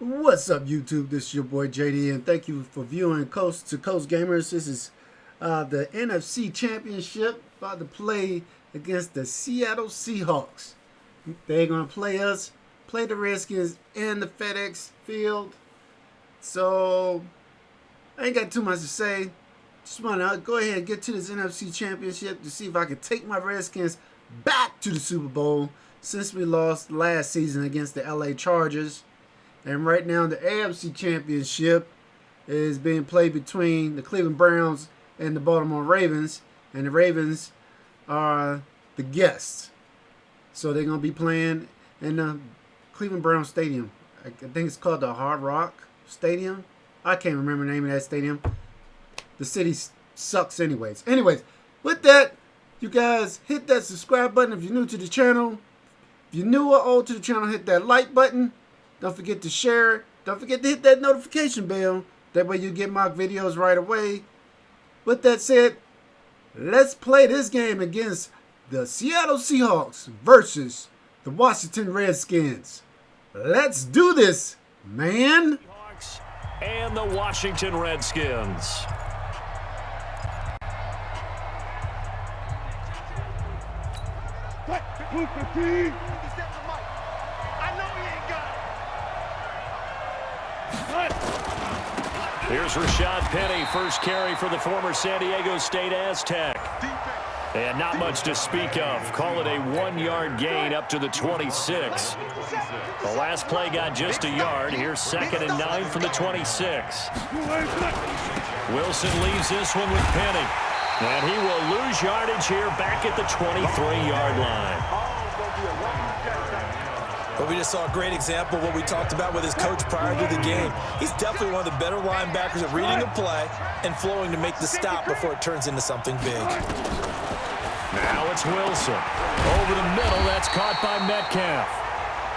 What's up, YouTube? This is your boy JD, and thank you for viewing Coast to Coast Gamers. This is the NFC Championship, about to play against the Seattle Seahawks. They're going to play the Redskins in the FedEx Field. So, I ain't got too much to say. Just want to go ahead and get to this NFC Championship to see if I can take my Redskins back to the Super Bowl since we lost last season against the LA Chargers. And right now, the AFC Championship is being played between the Cleveland Browns and the Baltimore Ravens. And the Ravens are the guests. So they're going to be playing in the Cleveland Browns Stadium. I think it's called the Hard Rock Stadium. I can't remember the name of that stadium. The city sucks anyways. Anyways, with that, you guys hit that subscribe button if you're new to the channel. If you're new or old to the channel, hit that like button. Don't forget to share. Don't forget to hit that notification bell. That way you get my videos right away. With that said, let's play this game against the Seattle Seahawks versus the Washington Redskins. Let's do this, man. Seahawks and the Washington Redskins. Here's Rashad Penny, first carry for the former San Diego State Aztec. And not much to speak of. Call it a 1-yard gain up to the 26. The last play got just a yard. Here's 2nd and 9 from the 26. Wilson leaves this one with Penny. And he will lose yardage here back at the 23-yard line. But we just saw a great example of what we talked about with his coach prior to the game. He's definitely one of the better linebackers at reading a play and flowing to make the stop before it turns into something big. Now it's Wilson. Over the middle, that's caught by Metcalf.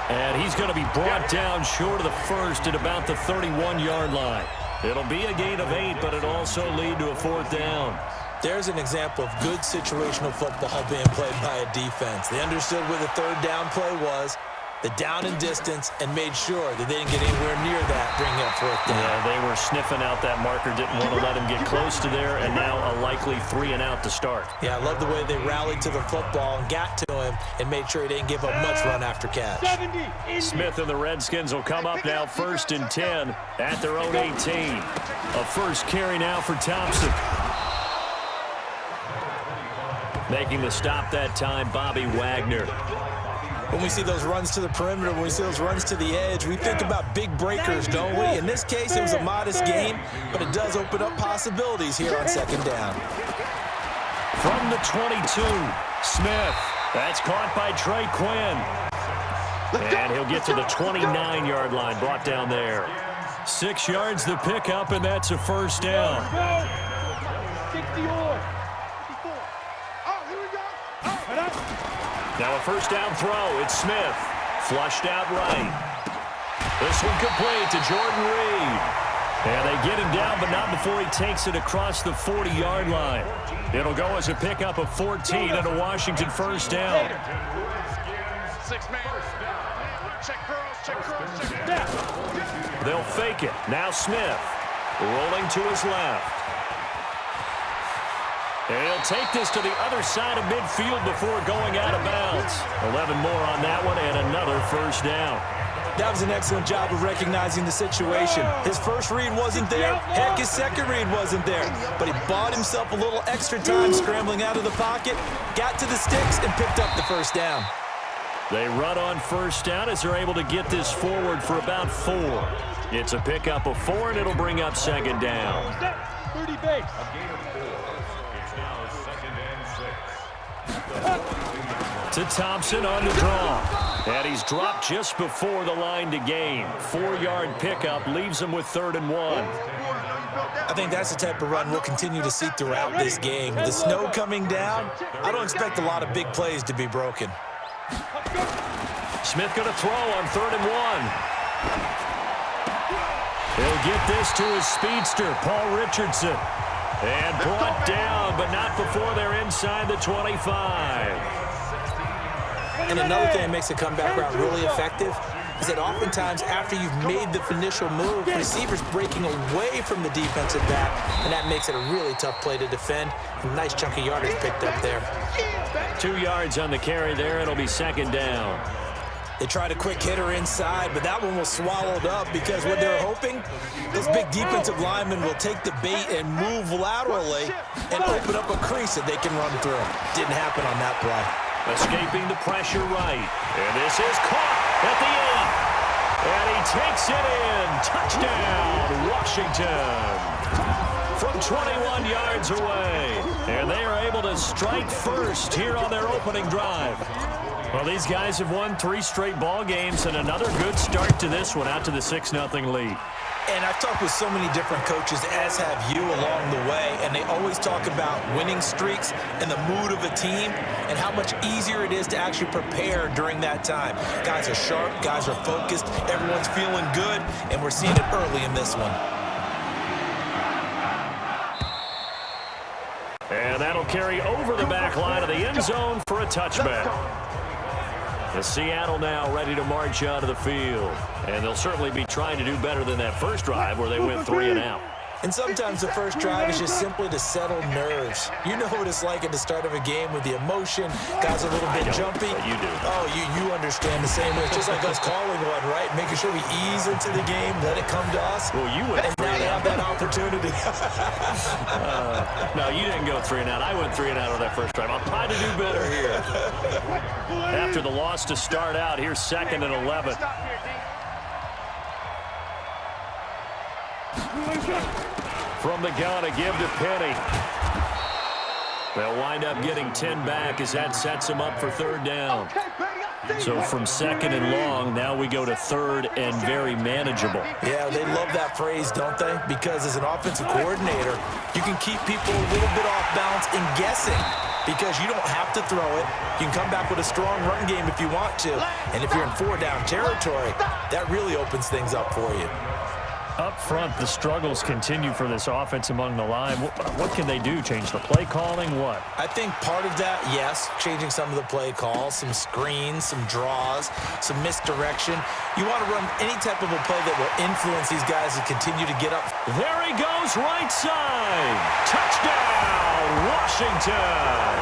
And he's going to be brought down short of the first at about the 31-yard line. It'll be a gain of 8, but it'll also lead to a 4th down. There's an example of good situational football being played by a defense. They understood where the 3rd down play was, the down and distance, and made sure that they didn't get anywhere near that, bringing up 4th down. Yeah, they were sniffing out that marker, didn't want to let him get close to there, and now a likely 3 and out to start. Yeah, I love the way they rallied to the football and got to him and made sure he didn't give up much run after catch. Smith and the Redskins will come up now 1st and 10 at their own 18. A first carry now for Thompson. Making the stop that time, Bobby Wagner. When we see those runs to the perimeter, when we see those runs to the edge, we think about big breakers, don't we? In this case, it was a modest gain, but it does open up possibilities here on 2nd down. From the 22, Smith. That's caught by Trey Quinn. And he'll get to the 29-yard line, brought down there. 6 yards the pickup, and that's a 1st down. Now a 1st down throw. It's Smith. Flushed out right. This one complete to Jordan Reed. And they get him down, but not before he takes it across the 40-yard line. It'll go as a pickup of 14 and a Washington 1st down. 6-man. Check cross. They'll fake it. Now Smith rolling to his left. And he'll take this to the other side of midfield before going out of bounds. 11 more on that one and another 1st down. That was an excellent job of recognizing the situation. His first read wasn't there. Heck, his second read wasn't there. But he bought himself a little extra time scrambling out of the pocket, got to the sticks, and picked up the 1st down. They run on 1st down as they're able to get this forward for about 4. It's a pickup of 4, and it'll bring up 2nd down. 30 base. To Thompson on the draw. And he's dropped just before the line to gain. 4-yard pickup leaves him with 3rd and 1. I think that's the type of run we'll continue to see throughout this game. The snow coming down, I don't expect a lot of big plays to be broken. Smith going to throw on 3rd and 1. He'll get this to his speedster, Paul Richardson. And brought down, but not before they're inside the 25. And another thing that makes the comeback route really effective, is that oftentimes after you've made the initial move, receivers breaking away from the defensive back, and that makes it a really tough play to defend. A nice chunk of yardage picked up there. 2 yards on the carry there. It'll be second down. They tried a quick hitter inside, but that one was swallowed up because what they're hoping, those big defensive linemen will take the bait and move laterally and open up a crease that they can run through. Didn't happen on that play. Escaping the pressure right. And this is caught at the 8. And he takes it in. Touchdown, Washington. From 21 yards away. And they are able to strike first here on their opening drive. Well, these guys have won 3 straight ball games and another good start to this one out to the 6-0 lead. And I've talked with so many different coaches, as have you, along the way, and they always talk about winning streaks and the mood of a team and how much easier it is to actually prepare during that time. Guys are sharp, guys are focused, everyone's feeling good, and we're seeing it early in this one. And that'll carry over the back line of the end zone for a touchback. The Seattle now ready to march out of the field. And they'll certainly be trying to do better than that first drive where they went 3 and out. And sometimes the first drive is just simply to settle nerves. You know what it's like at the start of a game with the emotion. Guys are a little bit jumpy. But you do. Oh, you understand the same way. It's just like us calling one, right? Making sure we ease into the game, let it come to us. Well, you went and 3 now and they out. have that opportunity. No, you didn't go 3 and out. I went 3 and out on that first drive. I'll try to do better here. After the loss to start out, here's 2nd and 11. From the gun, a give to Penny. They'll wind up getting 10 back as that sets them up for 3rd down. So from 2nd and long, now we go to 3rd and very manageable. Yeah, they love that phrase, don't they? Because as an offensive coordinator, you can keep people a little bit off balance and guessing. Because you don't have to throw it. You can come back with a strong run game if you want to. And if you're in 4-down territory, that really opens things up for you. Up front, the struggles continue for this offense among the line. What can they do? Change the play calling? What? I think part of that, yes, changing some of the play calls, some screens, some draws, some misdirection. You want to run any type of a play that will influence these guys to continue to get up. There he goes, right side. Touchdown, Washington.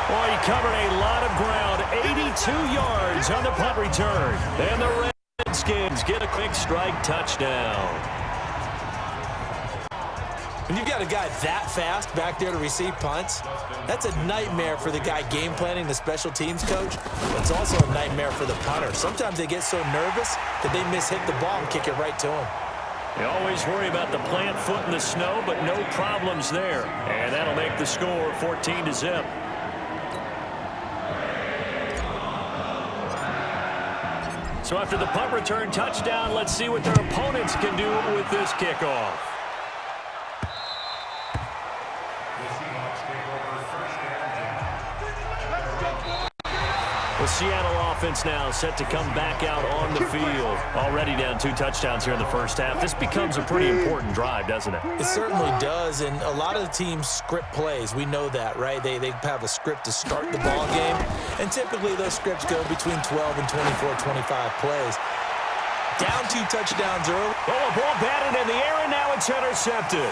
Boy, he covered a lot of ground, 82 yards on the punt return. And the Redskins get a quick strike touchdown. When you've got a guy that fast back there to receive punts, that's a nightmare for the guy game planning, the special teams coach. But it's also a nightmare for the punter. Sometimes they get so nervous that they mishit the ball and kick it right to him. They always worry about the plant foot in the snow, but no problems there. And that'll make the score 14-0. So after the punt return touchdown, let's see what their opponents can do with this kickoff. The Seattle offense now set to come back out on the field. Already down 2 touchdowns here in the first half. This becomes a pretty important drive, doesn't it? It certainly does, and a lot of the teams script plays. We know that, right? They have a script to start the ball game, and typically those scripts go between 12 and 24, 25 plays. Down 2 touchdowns early. Oh, a ball batted in the air, and now it's intercepted.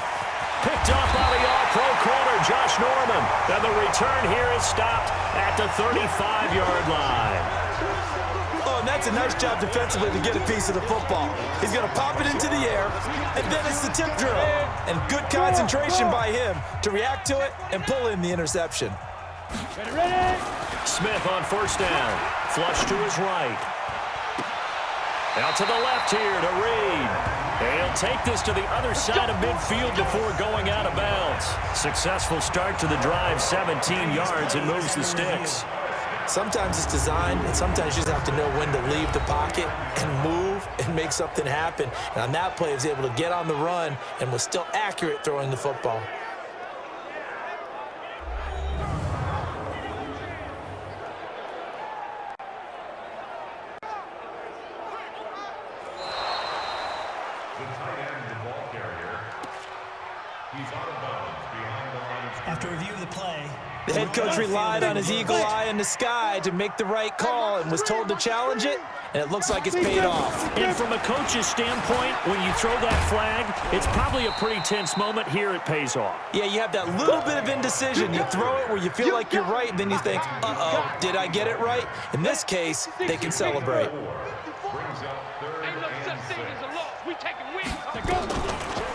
Picked off by the all-pro corner, Josh Norman. And the return here is stopped at the 35-yard line. Oh, and that's a nice job defensively to get a piece of the football. He's going to pop it into the air, and then it's the tip drill. And good concentration by him to react to it and pull in the interception. Ready. Smith on 1st down. Flush to his right. Out to the left here to Reed. He'll take this to the other side of midfield before going out of bounds. Successful start to the drive, 17 yards, and moves the sticks. Sometimes it's designed, and sometimes you just have to know when to leave the pocket and move and make something happen. And on that play, he was able to get on the run and was still accurate throwing the football. After review of the play, the head coach relied on his eagle eye in the sky to make the right call and was told to challenge it, and it looks like it's paid off. And from a coach's standpoint, when you throw that flag, it's probably a pretty tense moment. Here it pays off. Yeah, you have that little bit of indecision. You throw it where you feel like you're right, and then you think, uh-oh, did I get it right? In this case, they can celebrate.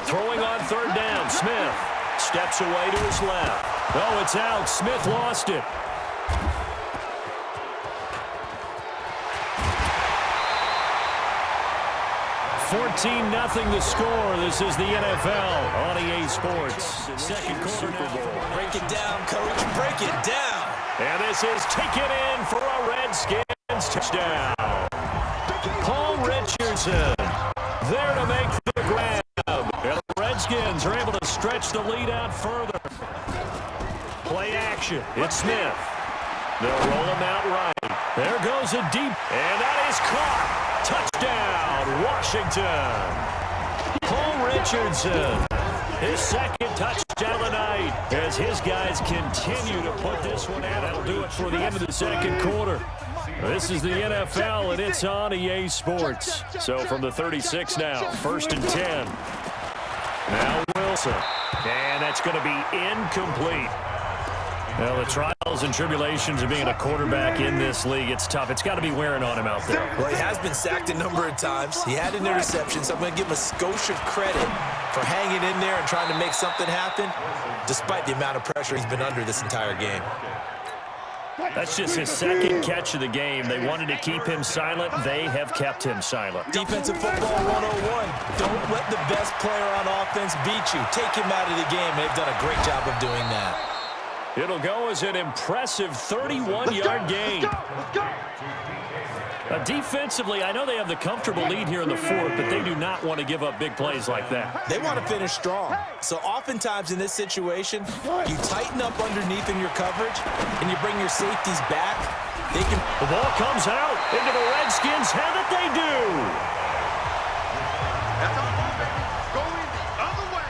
Throwing on third down, Smith steps away to his left. Oh, it's out. Smith lost it. $14-0 the score. This is the NFL on EA Sports. Second quarter Superbowl. Break it down, coach. Break it down. And this is taken in for a Redskins touchdown. Paul Richardson there to make the grab. And the Redskins are able to stretch the lead out further. Play action. It's Smith. They'll roll him out right. There goes a deep, and that is caught. Touchdown, Washington. Paul Richardson, his second touchdown of the night as his guys continue to put this one out. That'll do it for the end of the second quarter. This is the NFL, and it's on EA Sports. So from the 36 now, 1st and 10. Now Wilson, and that's going to be incomplete. Well, the trials and tribulations of being a quarterback in this league, it's tough. It's got to be wearing on him out there. Well, he has been sacked a number of times. He had an interception, so I'm going to give him a skosh of credit for hanging in there and trying to make something happen, despite the amount of pressure he's been under this entire game. That's just his second catch of the game. They wanted to keep him silent. They have kept him silent. Defensive football 101. Don't let the best player on offense beat you. Take him out of the game. They've done a great job of doing that. It'll go as an impressive 31-yard gain. Defensively, I know they have the comfortable lead here in the fourth, but they do not want to give up big plays like that. They want to finish strong. So oftentimes in this situation, you tighten up underneath in your coverage, and you bring your safeties back. The ball comes out into the Redskins' hand that they do.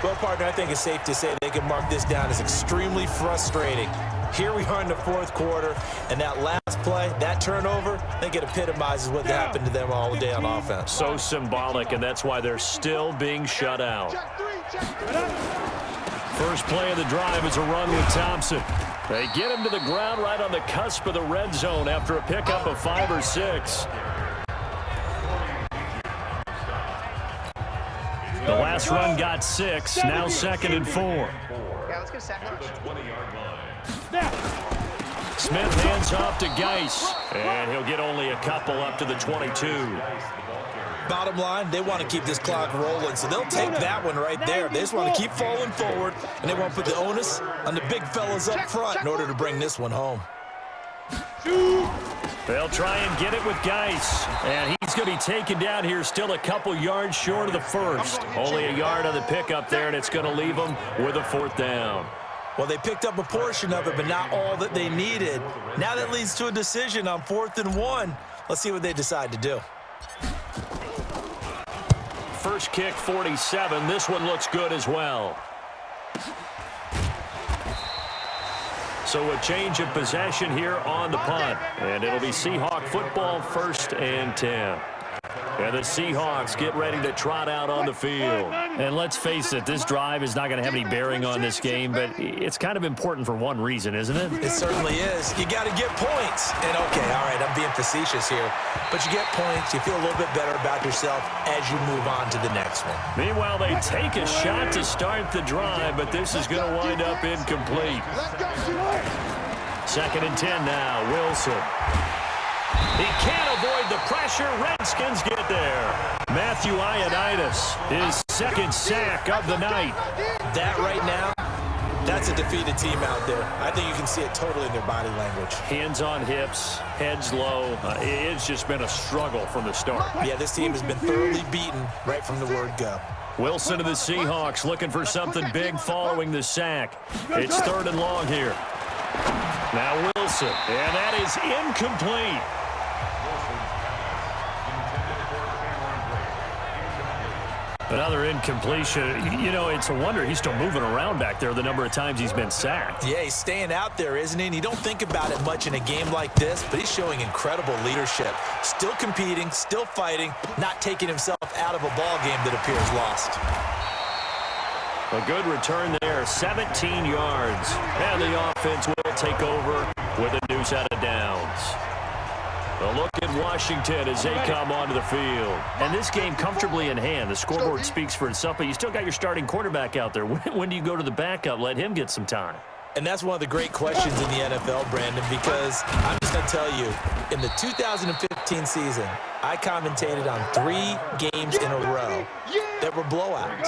Well, partner, I think it's safe to say they can mark this down as extremely frustrating. Here we are in the fourth quarter, and that last play, that turnover, I think it epitomizes what happened to them all day on offense. So symbolic, and that's why they're still being shut out. First play of the drive is a run with Thompson. They get him to the ground right on the cusp of the red zone after a pickup of 5 or 6. The last run got 6, now 2nd and 4. Yeah, let's go second. Smith hands off to Geis, and he'll get only a couple up to the 22. Bottom line, they want to keep this clock rolling, so they'll take that one right there. They just want to keep falling forward, and they want to put the onus on the big fellas up front in order to bring this one home. They'll try and get it with Geis, and he's going to be taken down here still a couple yards short of the first. Only a yard on the pickup there, and it's going to leave them with a 4th down. Well, they picked up a portion of it, but not all that they needed. Now that leads to a decision on 4th and 1. Let's see what they decide to do. First kick, 47. This one looks good as well. So a change of possession here on the punt. And it'll be Seahawk football, 1st and 10. And the Seahawks get ready to trot out on the field. And let's face it, this drive is not going to have any bearing on this game, but it's kind of important for one reason, isn't it? It certainly is. You got to get points. And, okay, all right, I'm being facetious here. But you get points, you feel a little bit better about yourself as you move on to the next one. Meanwhile, they take a shot to start the drive, but this is going to wind up incomplete. 2nd and 10 now, Wilson. He can't avoid the pressure. Redskins get there. Matthew Ioannidis, his 2nd sack of the night. That right now, that's a defeated team out there. I think you can see it totally in their body language. Hands on hips, heads low. It's just been a struggle from the start. Yeah, this team has been thoroughly beaten right from the word go. Wilson to the Seahawks looking for something big following the sack. It's 3rd and long here. Now Wilson, and that is incomplete. Another incompletion. You know, it's a wonder he's still moving around back there the number of times he's been sacked. Yeah, he's staying out there, isn't he? And you don't think about it much in a game like this, but he's showing incredible leadership. Still competing, still fighting, not taking himself out of a ball game that appears lost. A good return there, 17 yards. And the offense will take over with a new set of downs. A look at Washington as they come onto the field. And this game comfortably in hand. The scoreboard speaks for itself, but you still got your starting quarterback out there. When do you go to the backup? Let him get some time. And that's one of the great questions in the NFL, Brandon, because I'm just going to tell you, in the 2015 season, I commentated on 3 games in a row that were blowouts.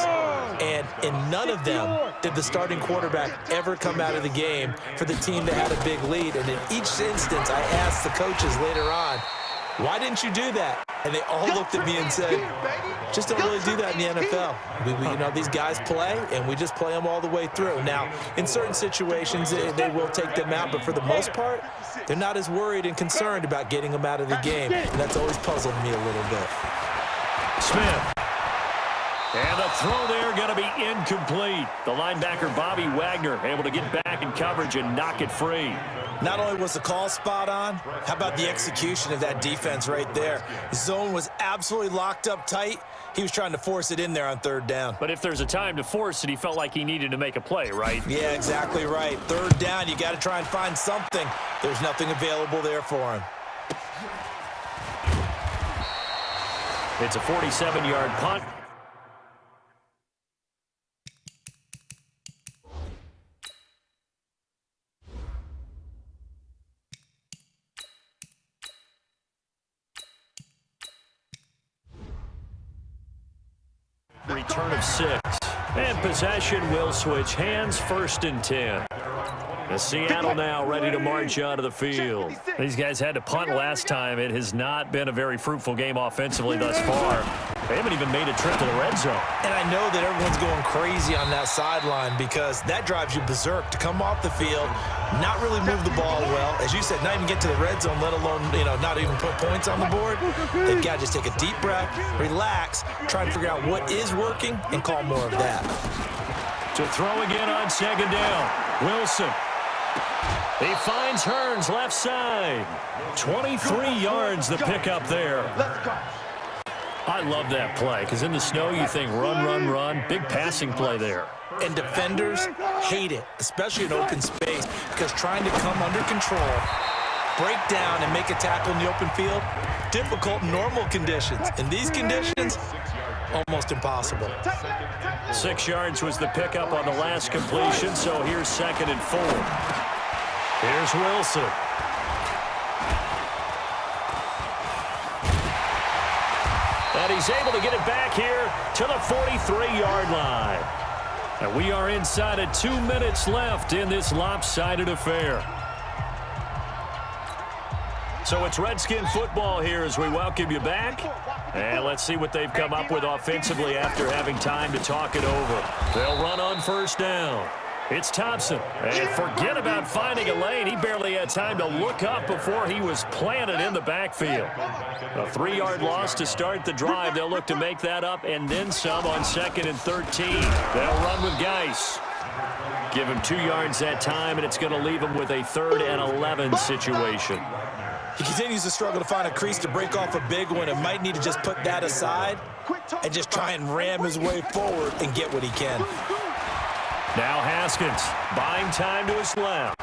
And in none of them did the starting quarterback ever come out of the game for the team that had a big lead. And in each instance, I asked the coaches later on, why didn't you do that? And they all looked at me and said, just don't really do that in the NFL. You know, these guys play, and we just play them all the way through. Now, in certain situations, they will take them out, but for the most part, they're not as worried and concerned about getting them out of the game. And that's always puzzled me a little bit. Smith. And the throw there going to be incomplete. The linebacker, Bobby Wagner, able to get back in coverage and knock it free. Not only was the call spot on, how about the execution of that defense right there? The zone was absolutely locked up tight. He was trying to force it in there on 3rd down. But if there's a time to force it, he felt like he needed to make a play, right? Yeah, exactly right. 3rd down, you got to try and find something. There's nothing available there for him. It's a 47-yard punt. Return of 6. And possession will switch hands, 1st and 10. The Seattle now ready to march onto the field. These guys had to punt last time. It has not been a very fruitful game offensively thus far. They haven't even made a trip to the red zone. And I know that everyone's going crazy on that sideline because that drives you berserk to come off the field, not really move the ball well. As you said, not even get to the red zone, let alone, not even put points on the board. They've got to just take a deep breath, relax, try and figure out what is working, and call more of that. To throw again on 2nd down. Wilson. He finds Hearns left side. 23 yards the pickup there. I love that play because in the snow you think run, run, run. Big passing play there. And defenders hate it, especially in open space, because trying to come under control, break down, and make a tackle in the open field, difficult in normal conditions. In these conditions, almost impossible. 6 yards was the pickup on the last completion, so here's 2nd and 4. Here's Wilson. And he's able to get it back here to the 43-yard line. And we are inside of 2 minutes left in this lopsided affair. So it's Redskin football here as we welcome you back. And let's see what they've come up with offensively after having time to talk it over. They'll run on 1st down. It's Thompson. And forget about finding a lane. He barely had time to look up before he was planted in the backfield. A 3-yard loss to start the drive. They'll look to make that up and then some on 2nd and 13. They'll run with Geis. Give him 2 yards that time, and it's going to leave him with a 3rd and 11 situation. He continues to struggle to find a crease to break off a big one and might need to just put that aside and just try and ram his way forward and get what he can. Now Haskins buying time to his left.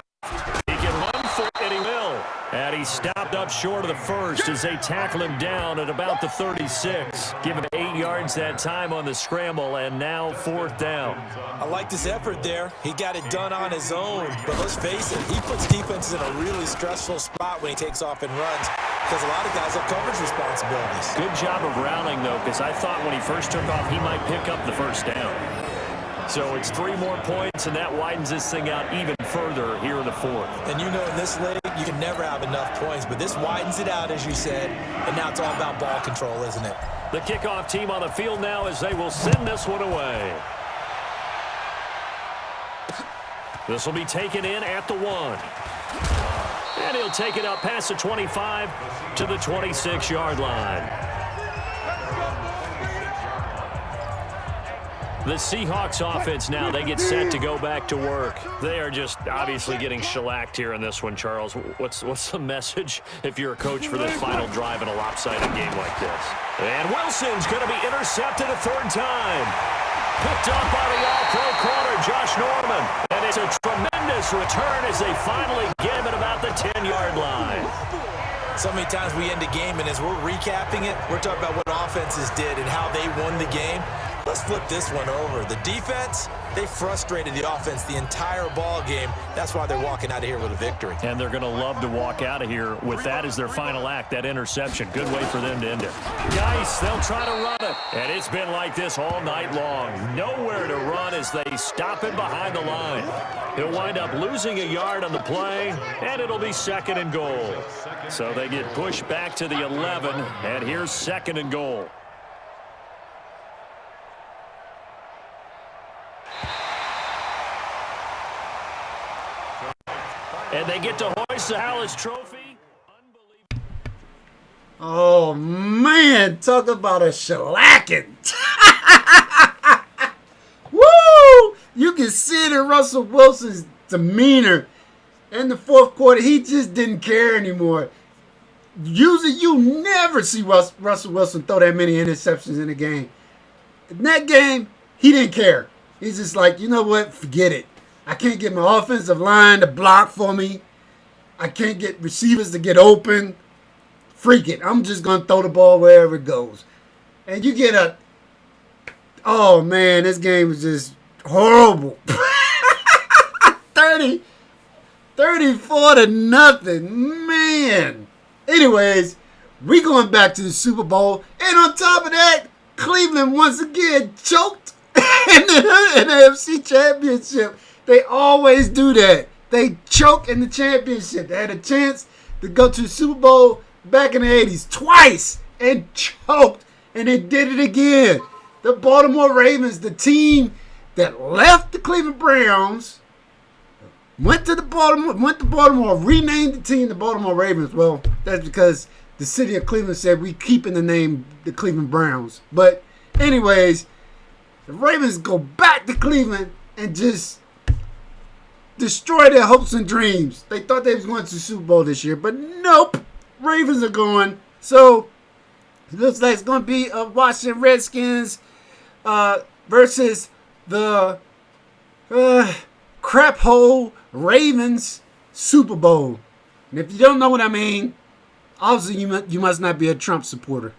He can run for it, and he will. And he stopped up short of the 1st as they tackle him down at about the 36. Give him 8 yards that time on the scramble, and now 4th down. I like this effort there. He got it done on his own. But let's face it, he puts defenses in a really stressful spot when he takes off and runs because a lot of guys have coverage responsibilities. Good job of rounding, though, because I thought when he first took off, he might pick up the 1st down. So it's 3 more points, and that widens this thing out even further here in the 4th. And you know in this league, you can never have enough points, but this widens it out, as you said, and now it's all about ball control, isn't it? The kickoff team on the field now as they will send this one away. This will be taken in at the 1. And he'll take it up past the 25 to the 26-yard line. The Seahawks offense now, they get set to go back to work. They are just obviously getting shellacked here in this one, Charles. What's the message if you're a coach for this final drive in a lopsided game like this? And Wilson's going to be intercepted a third time. Picked up by the all-pro corner, Josh Norman. And it's a tremendous return as they finally get him at about the 10-yard line. So many times we end a game, and as we're recapping it, we're talking about what offenses did and how they won the game. Let's flip this one over. The defense, they frustrated the offense the entire ball game. That's why they're walking out of here with a victory. And they're going to love to walk out of here with that as their final act, that interception. Good way for them to end it. Nice. They'll try to run it. And it's been like this all night long. Nowhere to run as they stop him behind the line. He'll wind up losing a yard on the play, and it'll be 2nd and goal. So they get pushed back to the 11, and here's 2nd and goal. And they get to hoist the Hallis Trophy. Oh, man. Talk about a shellacking. Woo! You can see it in Russell Wilson's demeanor in the fourth quarter. He just didn't care anymore. Usually, you never see Russell Wilson throw that many interceptions in a game. In that game, he didn't care. He's just like, you know what? Forget it. I can't get my offensive line to block for me. I can't get receivers to get open. Freak it. I'm just going to throw the ball wherever it goes. And you get a... Oh, man, this game was just horrible. 34 to nothing. Man. Anyways, we going back to the Super Bowl. And on top of that, Cleveland once again choked in the NFC Championship. They always do that. They choke in the championship. They had a chance to go to the Super Bowl back in the 80s twice and choked. And they did it again. The Baltimore Ravens, the team that left the Cleveland Browns, went to Baltimore, renamed the team the Baltimore Ravens. Well, that's because the city of Cleveland said we keeping the name the Cleveland Browns. But anyways, the Ravens go back to Cleveland and just destroy their hopes and dreams. They thought they was going to the Super Bowl this year, but nope. Ravens are going. So it looks like it's going to be a Washington Redskins versus the crap hole Ravens Super Bowl. And if you don't know what I mean, obviously you must not be a Trump supporter.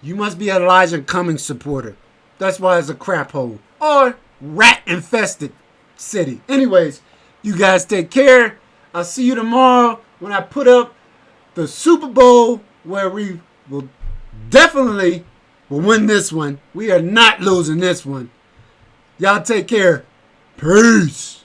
You must be an Elijah Cummings supporter. That's why it's a crap hole or rat infested city. Anyways, you guys take care. I'll see you tomorrow when I put up the Super Bowl where we will definitely win this one. We are not losing this one. Y'all take care. Peace.